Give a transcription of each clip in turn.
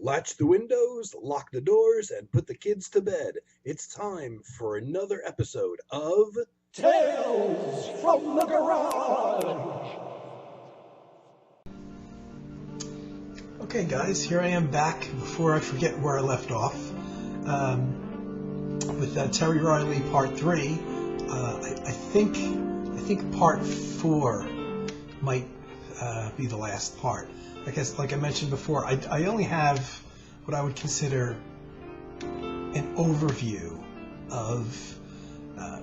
Latch the windows, lock the doors, and put the kids to bed. It's time for another episode of Tales from the Garage! Okay guys, here I am back before I forget where I left off with Terry Riley Part 3. I think Part 4 might be the last part. I guess, like I mentioned before, I only have what I would consider an overview of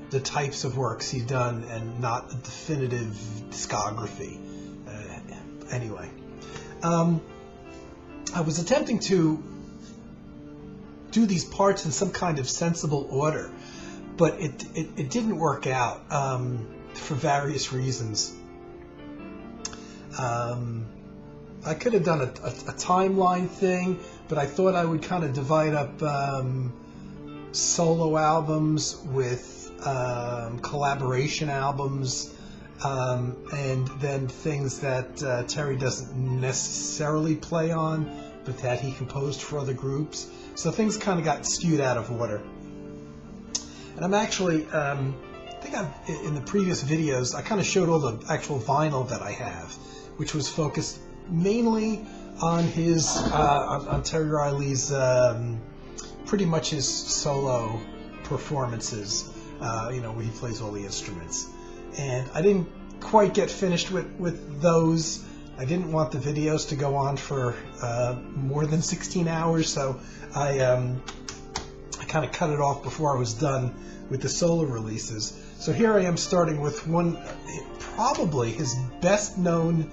the types of works he's done and not a definitive discography. Anyway. I was attempting to do these parts in some kind of sensible order, but it didn't work out for various reasons. I could have done a timeline thing, but I thought I would kind of divide up solo albums with collaboration albums, and then things that Terry doesn't necessarily play on, but that he composed for other groups. So things kind of got skewed out of order. And I'm actually, I think in the previous videos, I kind of showed all the actual vinyl that I have, which was focused mainly on his, on Terry Riley's, pretty much his solo performances, where he plays all the instruments. And I didn't quite get finished with those. I didn't want the videos to go on for more than 16 hours, so I kind of cut it off before I was done with the solo releases. So here I am starting with one, probably his best known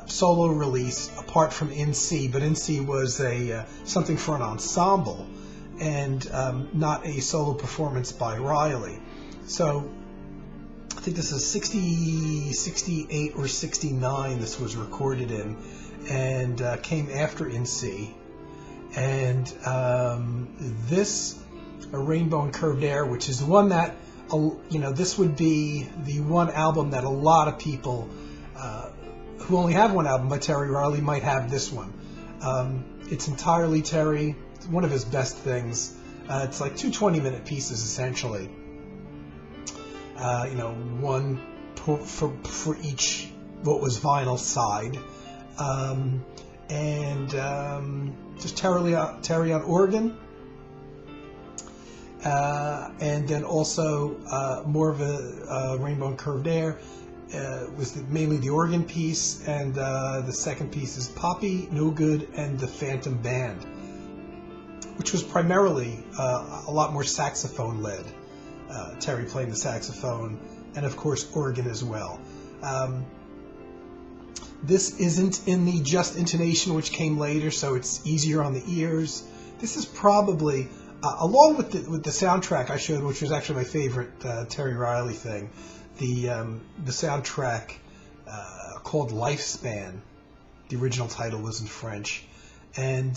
solo release apart from In C, but In C was something for an ensemble and not a solo performance by Riley. So I think this is 68 or 69 this was recorded in, and came after In C. And this, A Rainbow and Curved Air, which is the one that, this would be the one album that a lot of people who only have one album by Terry Riley might have this one. It's entirely Terry. It's one of his best things. It's like two 20-minute pieces, essentially. One for each what was vinyl side, and just Terry on organ, and then also more of a Rainbow and Curved Air was mainly the organ piece, and the second piece is Poppy, No Good, and the Phantom Band, which was primarily a lot more saxophone led. Terry playing the saxophone, and of course organ as well. This isn't in the Just Intonation, which came later, so it's easier on the ears. This is probably, along with the soundtrack I showed, which was actually my favorite Terry Riley thing, the soundtrack called Lifespan. The original title was in French, and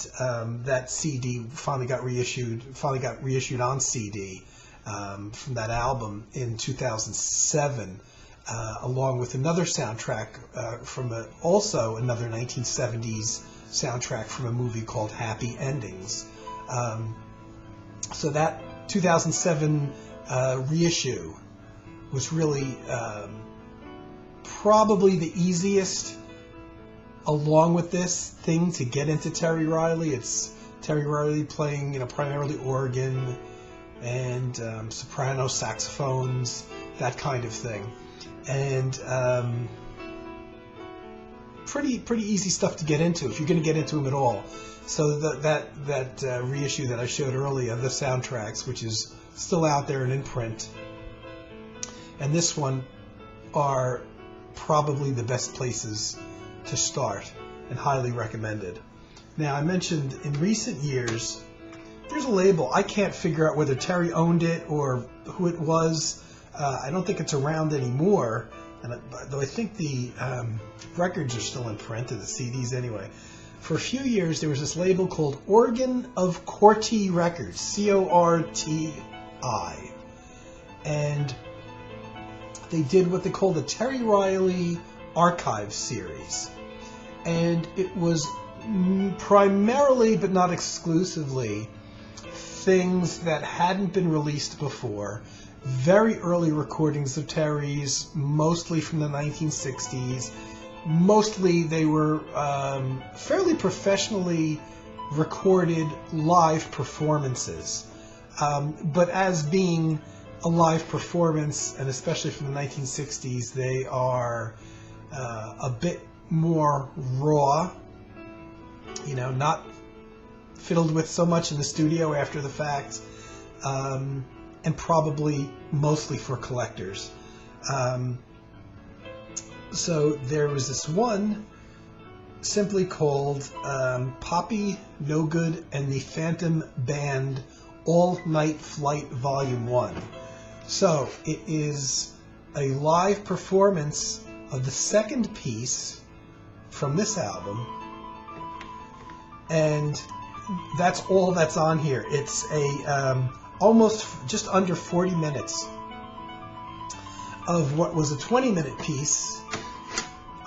that CD finally got reissued on CD. From that album in 2007, along with another soundtrack from also another 1970s soundtrack from a movie called Happy Endings. So that 2007 reissue was really probably the easiest, along with this thing, to get into Terry Riley. It's Terry Riley playing, primarily organ and soprano saxophones, that kind of thing, and pretty easy stuff to get into if you're going to get into him at all. So that reissue that I showed earlier, the soundtracks, which is still out there and in print, and this one are probably the best places to start and highly recommended. Now, I mentioned in recent years, there's a label. I can't figure out whether Terry owned it or who it was. I don't think it's around anymore, though I think the records are still in print, or the CDs anyway. For a few years, there was this label called Organ of Corti Records, C-O-R-T-I. And they did what they called the Terry Riley Archive series. And it was primarily, but not exclusively, things that hadn't been released before. Very early recordings of Terry's, mostly from the 1960s. Mostly they were fairly professionally recorded live performances. But as being a live performance, and especially from the 1960s, they are a bit more raw, not fiddled with so much in the studio after the fact, and probably mostly for collectors. So there was this one simply called Poppy No Good and the Phantom Band All Night Flight Volume 1. So it is a live performance of the second piece from this album, and that's all that's on here. It's a almost just under 40 minutes of what was a 20-minute piece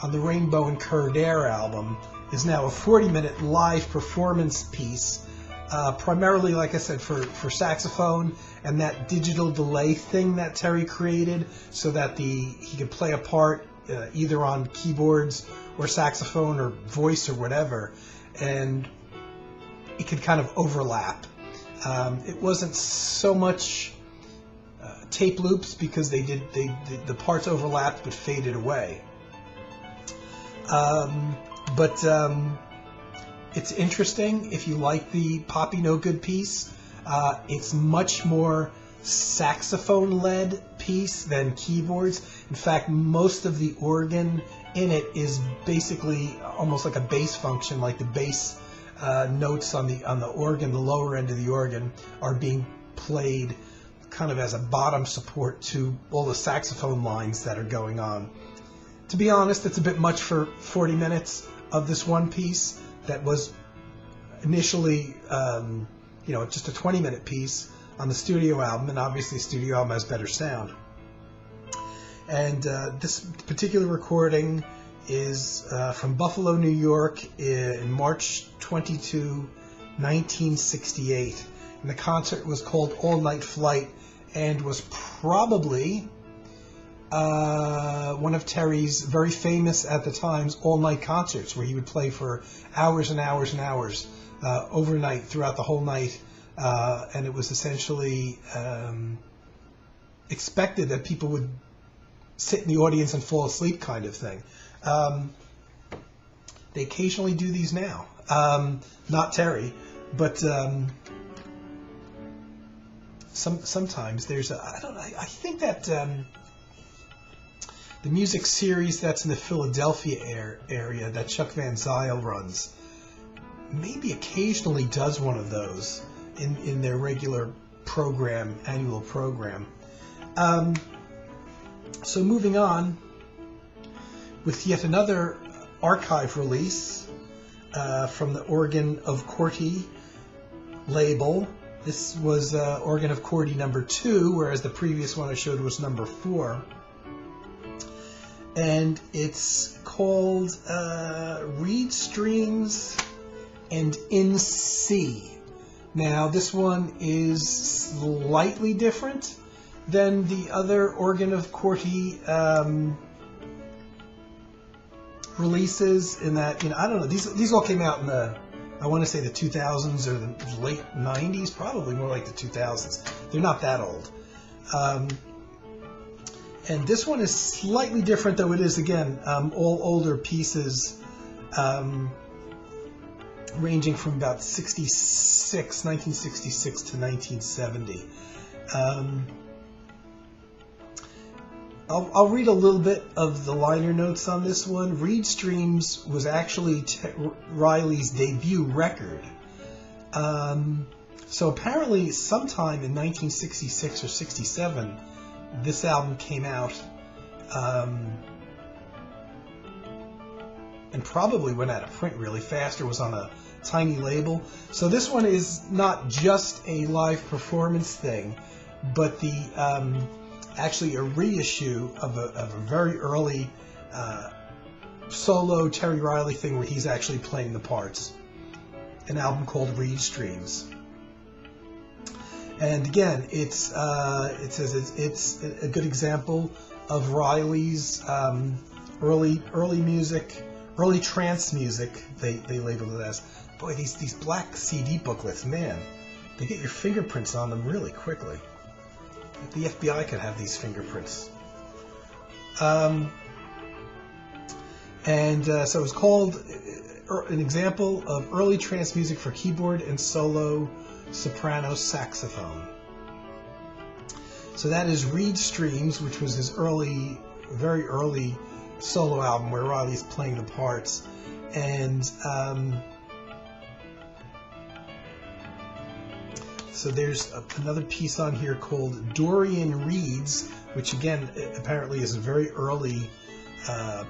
on the Rainbow and Curved Air album is now a 40-minute live performance piece, primarily, like I said, for saxophone and that digital delay thing that Terry created so that he could play a part either on keyboards or saxophone or voice or whatever, and it could kind of overlap. It wasn't so much tape loops because the parts overlapped but faded away. But it's interesting if you like the Poppy No Good piece. It's much more saxophone-led piece than keyboards. In fact, most of the organ in it is basically almost like a bass function, like the bass notes on the organ, the lower end of the organ, are being played kind of as a bottom support to all the saxophone lines that are going on. To be honest, it's a bit much for 40 minutes of this one piece that was initially, just a 20-minute piece on the studio album, and obviously the studio album has better sound. And this particular recording is from Buffalo, New York, in March 22, 1968. And the concert was called All Night Flight and was probably one of Terry's very famous, at the times, all-night concerts where he would play for hours and hours and hours overnight, throughout the whole night. And it was essentially expected that people would sit in the audience and fall asleep, kind of thing. They occasionally do these now. Not Terry, but sometimes there's I think that the music series that's in the Philadelphia area that Chuck Van Zyl runs maybe occasionally does one of those in their regular program, annual program. So moving on with yet another archive release from the Organ of Corti label. This was Organ of Corti number 2, whereas the previous one I showed was number 4. And it's called Reed Streams and In C. Now, this one is slightly different than the other Organ of Corti releases, in that, I don't know, these all came out in the, I want to say the 2000s or the late 90s, probably more like the 2000s. They're not that old. And this one is slightly different, though it is, again, all older pieces, ranging from about 1966 to 1970. I'll read a little bit of the liner notes on this one. Reed Streams was actually Riley's debut record. So apparently sometime in 1966 or 67, this album came out, and probably went out of print really fast, or was on a tiny label. So this one is not just a live performance thing, but the actually a reissue of a very early solo Terry Riley thing where he's actually playing the parts. An album called Reed Streams. And again, it says it's a good example of Riley's early music, early trance music. They labeled it as. Boy, these black CD booklets, man, they get your fingerprints on them really quickly. The FBI could have these fingerprints. So it was called an example of early trance music for keyboard and solo soprano saxophone. So that is Reed Streams, which was his very early solo album where Riley's playing the parts. And so there's another piece on here called Dorian Reeds, which again apparently is a very early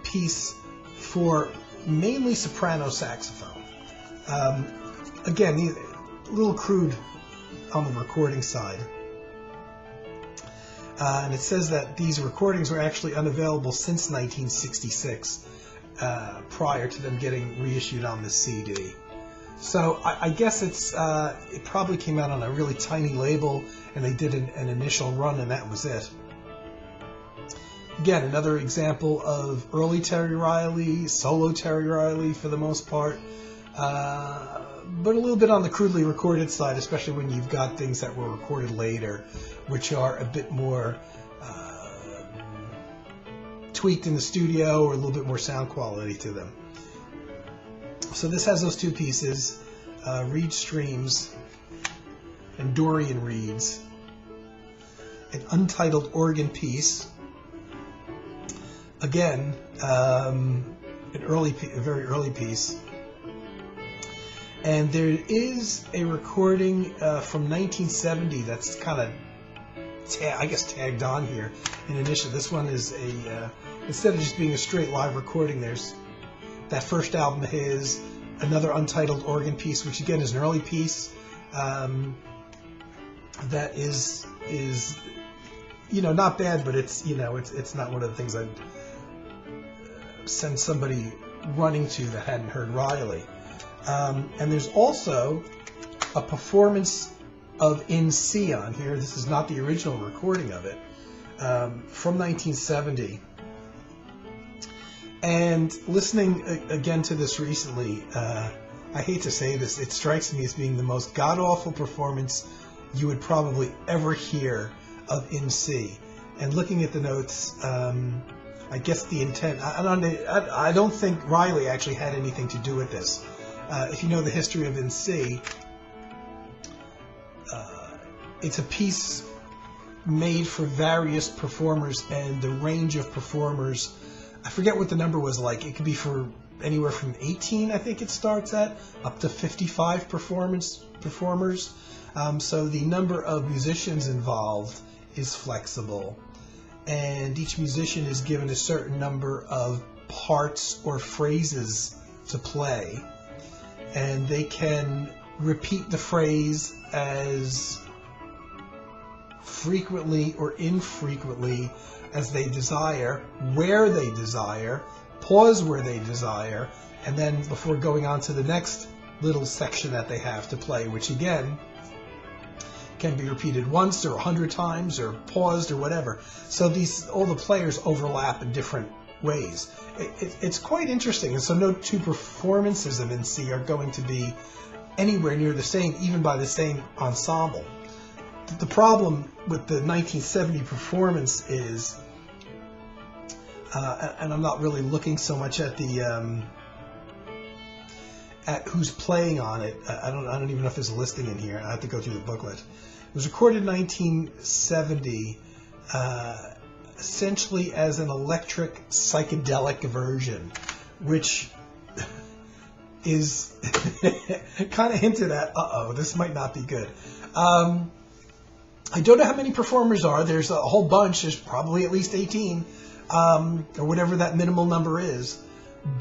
piece for mainly soprano saxophone. Again, a little crude on the recording side. And it says that these recordings were actually unavailable since 1966, prior to them getting reissued on the CD. So I guess it probably came out on a really tiny label, and they did an initial run, and that was it. Again, another example of early Terry Riley, solo Terry Riley for the most part, but a little bit on the crudely recorded side, especially when you've got things that were recorded later, which are a bit more tweaked in the studio or a little bit more sound quality to them. So this has those two pieces, Reed Streams and Dorian Reeds, an untitled organ piece. Again, a very early piece. And there is a recording from 1970 that's kind of, tagged on here in addition. This one is instead of just being a straight live recording, there's that first album of his, another untitled organ piece, which again is an early piece that is not bad, but it's not one of the things I'd send somebody running to that hadn't heard Riley. And there's also a performance of In C on here. This is not the original recording of it, from 1970. And listening again to this recently, I hate to say this, it strikes me as being the most god-awful performance you would probably ever hear of In C. And looking at the notes, I guess the intent, I don't think Riley actually had anything to do with this. If you know the history of In C, it's a piece made for various performers, and the range of performers, I forget what the number was like. It could be for anywhere from 18, I think it starts at, up to 55 performers. So the number of musicians involved is flexible, and each musician is given a certain number of parts or phrases to play, and they can repeat the phrase as frequently or infrequently as they desire, where they desire, pause where they desire, and then before going on to the next little section that they have to play, which again can be repeated once or 100 times or paused or whatever. So all the players overlap in different ways. It's quite interesting, and so no two performances of In C are going to be anywhere near the same, even by the same ensemble. The problem with the 1970 performance is, and I'm not really looking so much at the at who's playing on it. I don't even know if there's a listing in here. I have to go through the booklet. It was recorded in 1970, essentially as an electric psychedelic version, which is kind of hinted at. This might not be good. I don't know how many performers are. There's a whole bunch. There's probably at least 18, or whatever that minimal number is.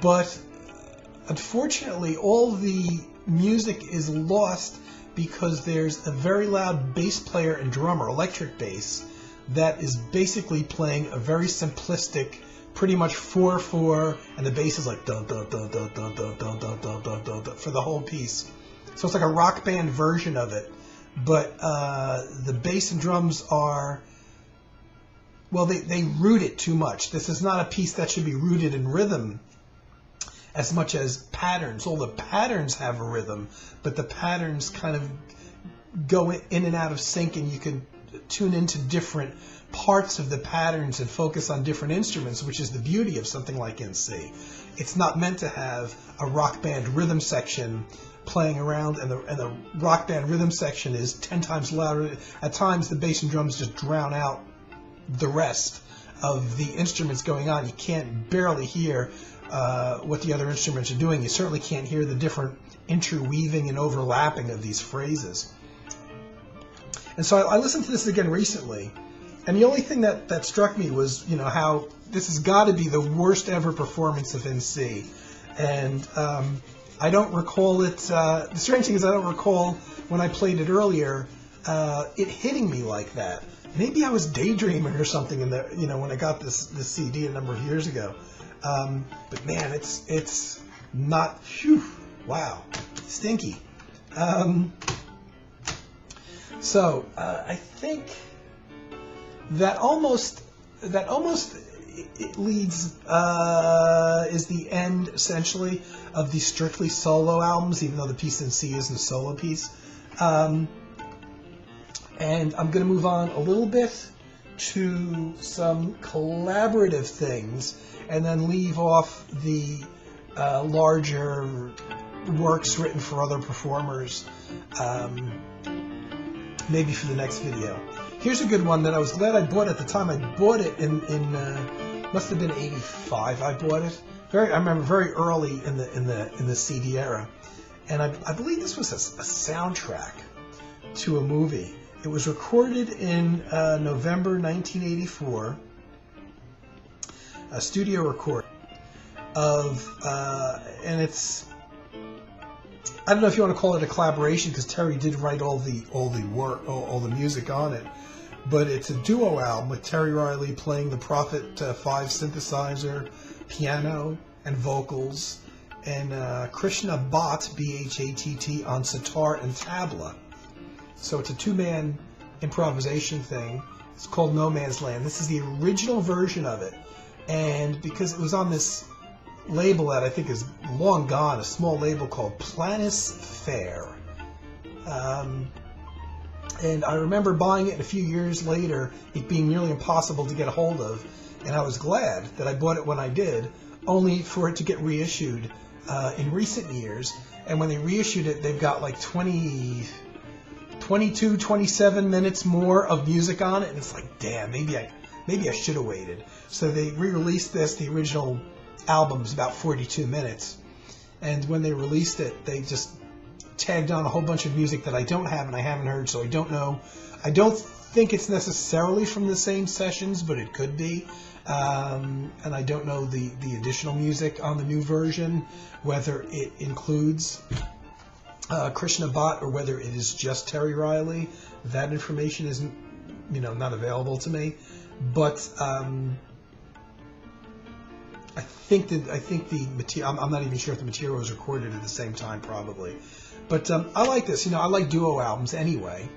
But unfortunately, all the music is lost because there's a very loud bass player and drummer, electric bass, that is basically playing a very simplistic pretty much 4/4, and the bass is like dun dun dun dun dun dun dun dun dun dun dun dun for the whole piece. So it's like a rock band version of it, but the bass and drums are, well, they root it too much. This is not a piece that should be rooted in rhythm as much as patterns. All the patterns have a rhythm, but the patterns kind of go in and out of sync, and you can tune into different parts of the patterns and focus on different instruments, which is the beauty of something like NC. It's not meant to have a rock band rhythm section playing around, and the rock band rhythm section is 10 times louder. At times, the bass and drums just drown out the rest of the instruments going on. You can't barely hear what the other instruments are doing. You certainly can't hear the different interweaving and overlapping of these phrases. And so I listened to this again recently, and the only thing that struck me was, how this has got to be the worst ever performance of NC. And I don't recall it. The strange thing is I don't recall when I played it earlier it hitting me like that. Maybe I was daydreaming or something in the when I got this CD a number of years ago. But man, it's not. Whew, wow, stinky. So I think that almost it leads is the end essentially of the strictly solo albums, even though the piece in C isn't a solo piece. And I'm going to move on a little bit to some collaborative things, and then leave off the larger works written for other performers, maybe for the next video. Here's a good one that I was glad I bought at the time. I bought it in must have been '85. I bought it. I remember very early in the CD era, and I believe this was a soundtrack to a movie. It was recorded in November 1984, a studio record of, and it's, I don't know if you want to call it a collaboration, because Terry did write all the music on it, but it's a duo album with Terry Riley playing the Prophet 5 synthesizer, piano, and vocals, and Krishna Bhatt, B-H-A-T-T, on sitar and tabla. So it's a two-man improvisation thing. It's called No Man's Land. This is the original version of it. And because it was on this label that I think is long gone, a small label called Planisphère. And I remember buying it, and a few years later, it being nearly impossible to get a hold of. And I was glad that I bought it when I did, only for it to get reissued in recent years. And when they reissued it, they've got like 22, 27 minutes more of music on it, and it's like, damn, maybe I should have waited. So they re-released this. The original album is about 42 minutes, and when they released it, they just tagged on a whole bunch of music that I don't have and I haven't heard, so I don't know. I don't think it's necessarily from the same sessions, but it could be. And I don't know the additional music on the new version, whether it includes Krishna Bhatt or whether it is just Terry Riley. That information isn't, not available to me. But I think the material. I'm not even sure if the material was recorded at the same time, probably. But I like this. I like duo albums anyway.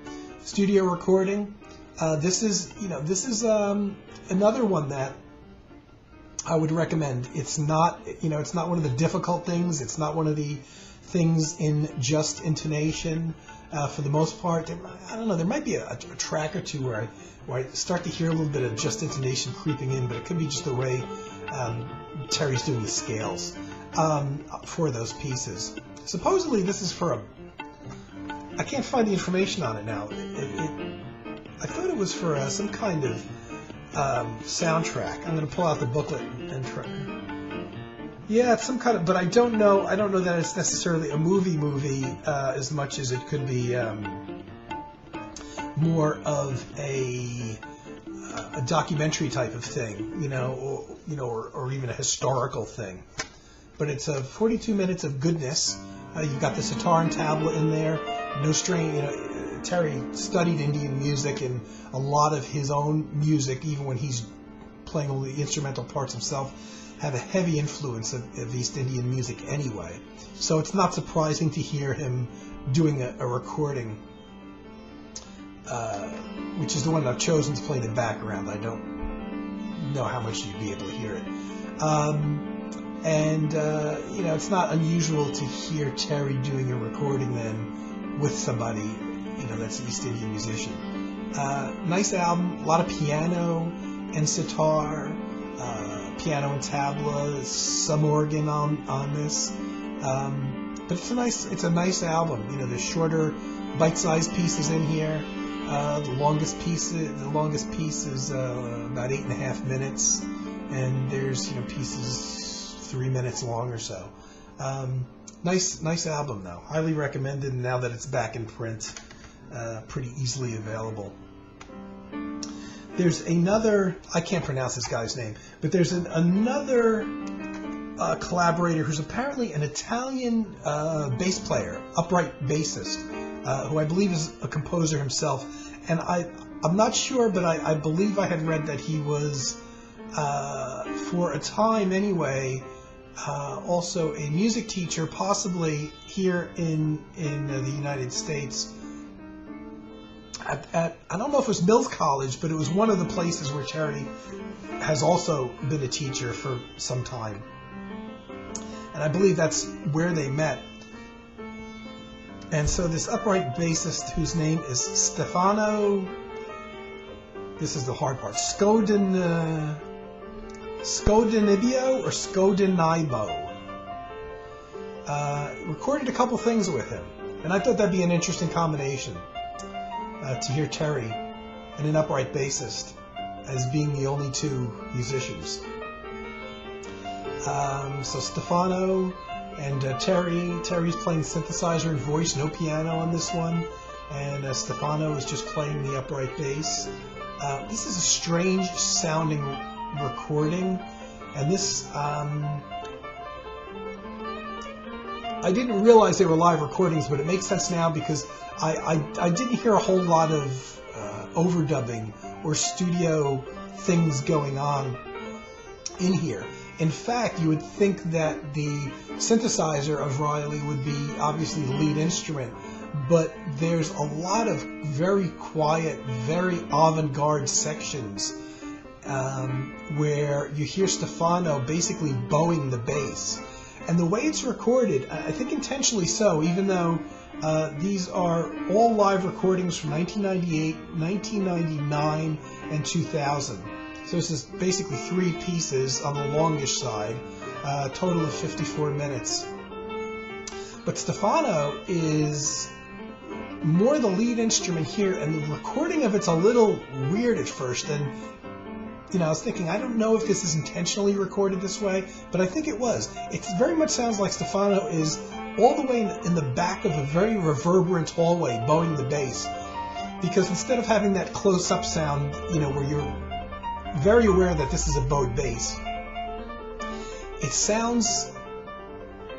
Studio recording. This is another one that I would recommend. It's not it's not one of the difficult things. It's not one of the things in just intonation. For the most part, I don't know. There might be a track or two where I start to hear a little bit of just intonation creeping in, but it could be just the way Terry's doing the scales for those pieces. Supposedly, this is for I can't find the information on it now. I thought it was for some kind of soundtrack. I'm going to pull out the booklet and try. Yeah, it's some kind of, but I don't know that it's necessarily a movie as much as it could be more of a documentary type of thing, or even a historical thing. But it's 42 minutes of goodness. You've got the sitar and tabla in there, no strain. Terry studied Indian music, and a lot of his own music, even when he's playing only instrumental parts himself, have a heavy influence of East Indian music anyway. So it's not surprising to hear him doing a recording, which is the one I've chosen to play in the background. I don't know how much you'd be able to hear it. It's not unusual to hear Terry doing a recording then with somebody, that's an East Indian musician. Nice album, a lot of piano and sitar, piano and tabla, some organ on this. But it's a nice album. There's shorter, bite-sized pieces in here. The longest piece is about 8.5 minutes, and there's pieces 3 minutes long or so. Nice album though. Highly recommended. Now that it's back in print, pretty easily available. There's another, I can't pronounce this guy's name, but there's another collaborator who's apparently an Italian bass player, upright bassist, who I believe is a composer himself. And I'm not sure, but I believe I had read that he was, for a time anyway, also a music teacher, possibly here in the United States. I don't know if it was Mills College, but it was one of the places where Terry has also been a teacher for some time. And I believe that's where they met. And so this upright bassist, whose name is Stefano, this is the hard part, Scodinibio or Scodinibo, recorded a couple things with him. And I thought that'd be an interesting combination. To hear Terry and an upright bassist as being the only two musicians. So Stefano and Terry's playing synthesizer and voice, no piano on this one, and Stefano is just playing the upright bass. This is a strange sounding recording, and this I didn't realize they were live recordings, but it makes sense now because I didn't hear a whole lot of overdubbing or studio things going on in here. In fact, you would think that the synthesizer of Riley would be obviously the lead instrument, but there's a lot of very quiet, very avant-garde sections where you hear Stefano basically bowing the bass. And the way it's recorded, I think intentionally so, even though these are all live recordings from 1998, 1999, and 2000. So this is basically 3 pieces on the longish side, a total of 54 minutes. But Stefano is more the lead instrument here, and the recording of it's a little weird at first. And I was thinking, I don't know if this is intentionally recorded this way, but I think it was. It very much sounds like Stefano is all the way in the back of a very reverberant hallway bowing the bass. Because instead of having that close-up sound, where you're very aware that this is a bowed bass, it sounds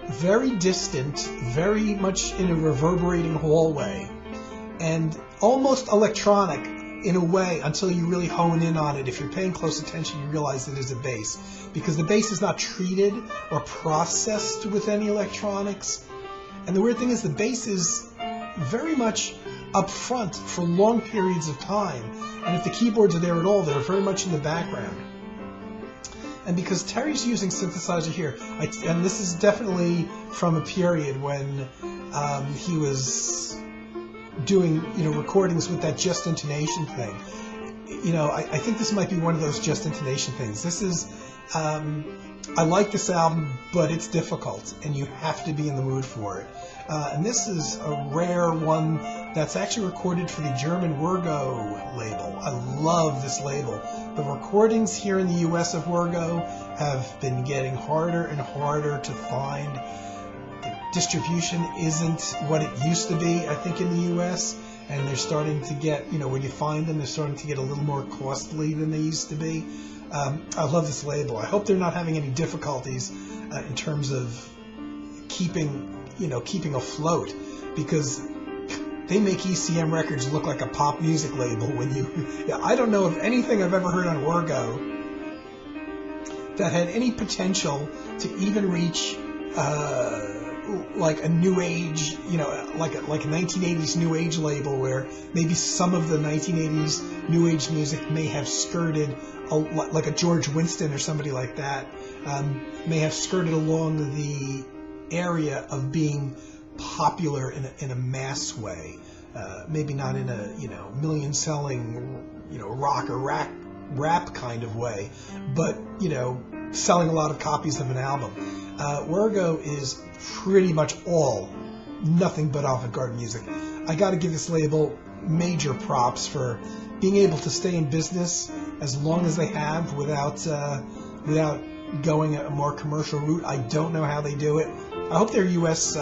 very distant, very much in a reverberating hallway, and almost electronic in a way until you really hone in on it. If you're paying close attention, you realize it is a bass, because the bass is not treated or processed with any electronics. And the weird thing is the bass is very much up front for long periods of time, and if the keyboards are there at all, they're very much in the background. And because Terry's using synthesizer here, and this is definitely from a period when he was doing recordings with that just intonation thing. I think this might be one of those just intonation things. This is I like this album, but it's difficult, and you have to be in the mood for it. And this is a rare one that's actually recorded for the German Wergo label. I love this label. The recordings here in the U.S. of Wergo have been getting harder and harder to find. The distribution isn't what it used to be, I think, in the U.S., and they're starting to get, when you find them, they're starting to get a little more costly than they used to be. I love this label. I hope they're not having any difficulties in terms of keeping afloat, because they make ECM Records look like a pop music label. I don't know of anything I've ever heard on Wergo that had any potential to even reach like a new age, like a 1980s new age label, where maybe some of the 1980s new age music may have skirted, like a George Winston or somebody like that, may have skirted along the area of being popular in a mass way. Maybe not in a million-selling rock or rap kind of way, but selling a lot of copies of an album. Wergo is pretty much all nothing but avant-garde music. I got to give this label major props for being able to stay in business as long as they have without going a more commercial route. I don't know how they do it. I hope their U.S.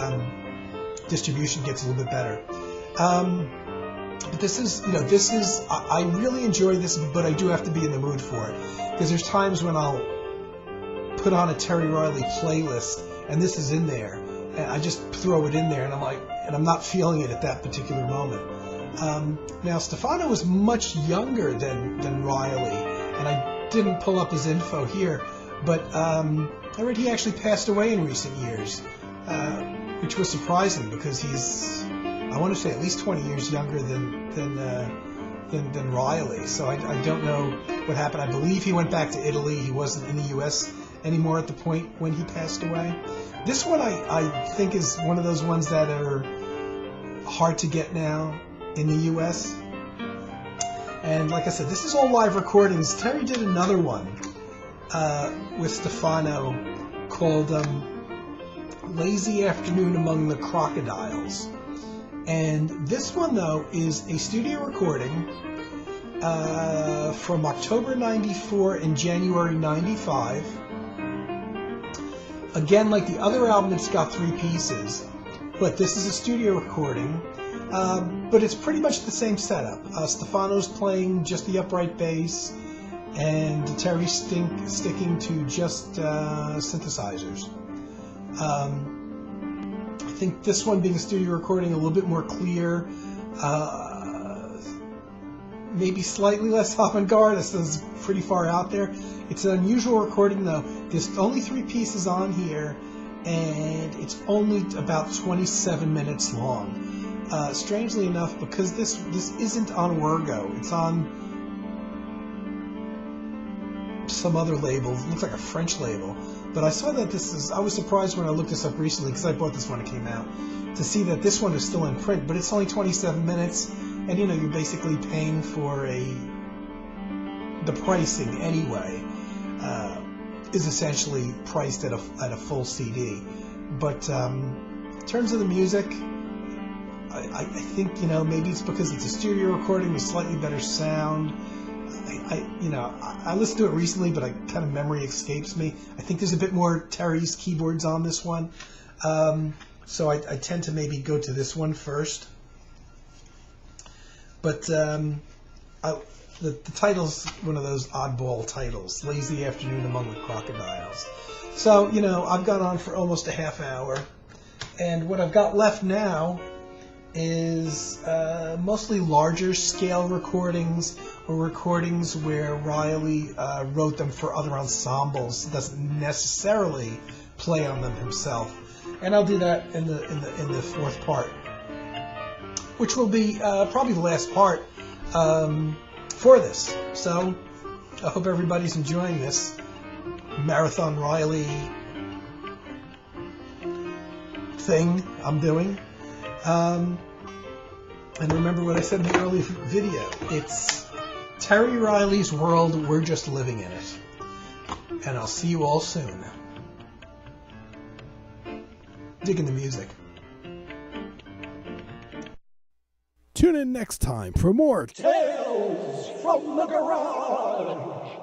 distribution gets a little bit better. But this is, I really enjoy this, but I do have to be in the mood for it, because there's times when I'll put on a Terry Riley playlist and this is in there, and I just throw it in there, and I'm not feeling it at that particular moment. Now, Stefano was much younger than Riley, and I didn't pull up his info here, but I read he actually passed away in recent years, which was surprising, because he's, I want to say, at least 20 years younger than Riley. So I don't know what happened. I believe he went back to Italy. He wasn't in the U.S. anymore at the point when he passed away. This one I think is one of those ones that are hard to get now in the U.S. And like I said, this is all live recordings. Terry did another one with Stefano called Lazy Afternoon Among the Crocodiles. And this one, though, is a studio recording from October 94 and January 95. Again, like the other album, it's got 3 pieces, but this is a studio recording. But it's pretty much the same setup. Stefano's playing just the upright bass, and Terry's sticking to just synthesizers. I think this one, being a studio recording, a little bit more clear, maybe slightly less avant-garde. This is pretty far out there. It's an unusual recording, though. There's only 3 pieces on here, and it's only about 27 minutes long. Strangely enough, because this isn't on Wergo, it's on some other label. It looks like a French label. But I saw that I was surprised when I looked this up recently, because I bought this when it came out, to see that this one is still in print, but it's only 27 minutes, and you're basically paying for the pricing anyway, is essentially priced at a full CD. But in terms of the music, I think, maybe it's because it's a studio recording with slightly better sound. I listened to it recently, but kind of memory escapes me. I think there's a bit more Terry's keyboards on this one. So I tend to maybe go to this one first. But the title's one of those oddball titles, Lazy Afternoon Among the Crocodiles. So, I've gone on for almost a half hour. And what I've got left now is mostly larger scale recordings, or recordings where Riley wrote them for other ensembles, doesn't necessarily play on them himself. And I'll do that in the fourth part, which will be probably the last part for this. So I hope everybody's enjoying this Marathon Riley thing I'm doing. And remember what I said in the early video. It's Terry Riley's world. We're just living in it. And I'll see you all soon. Digging the music. Tune in next time for more Tales from the Garage.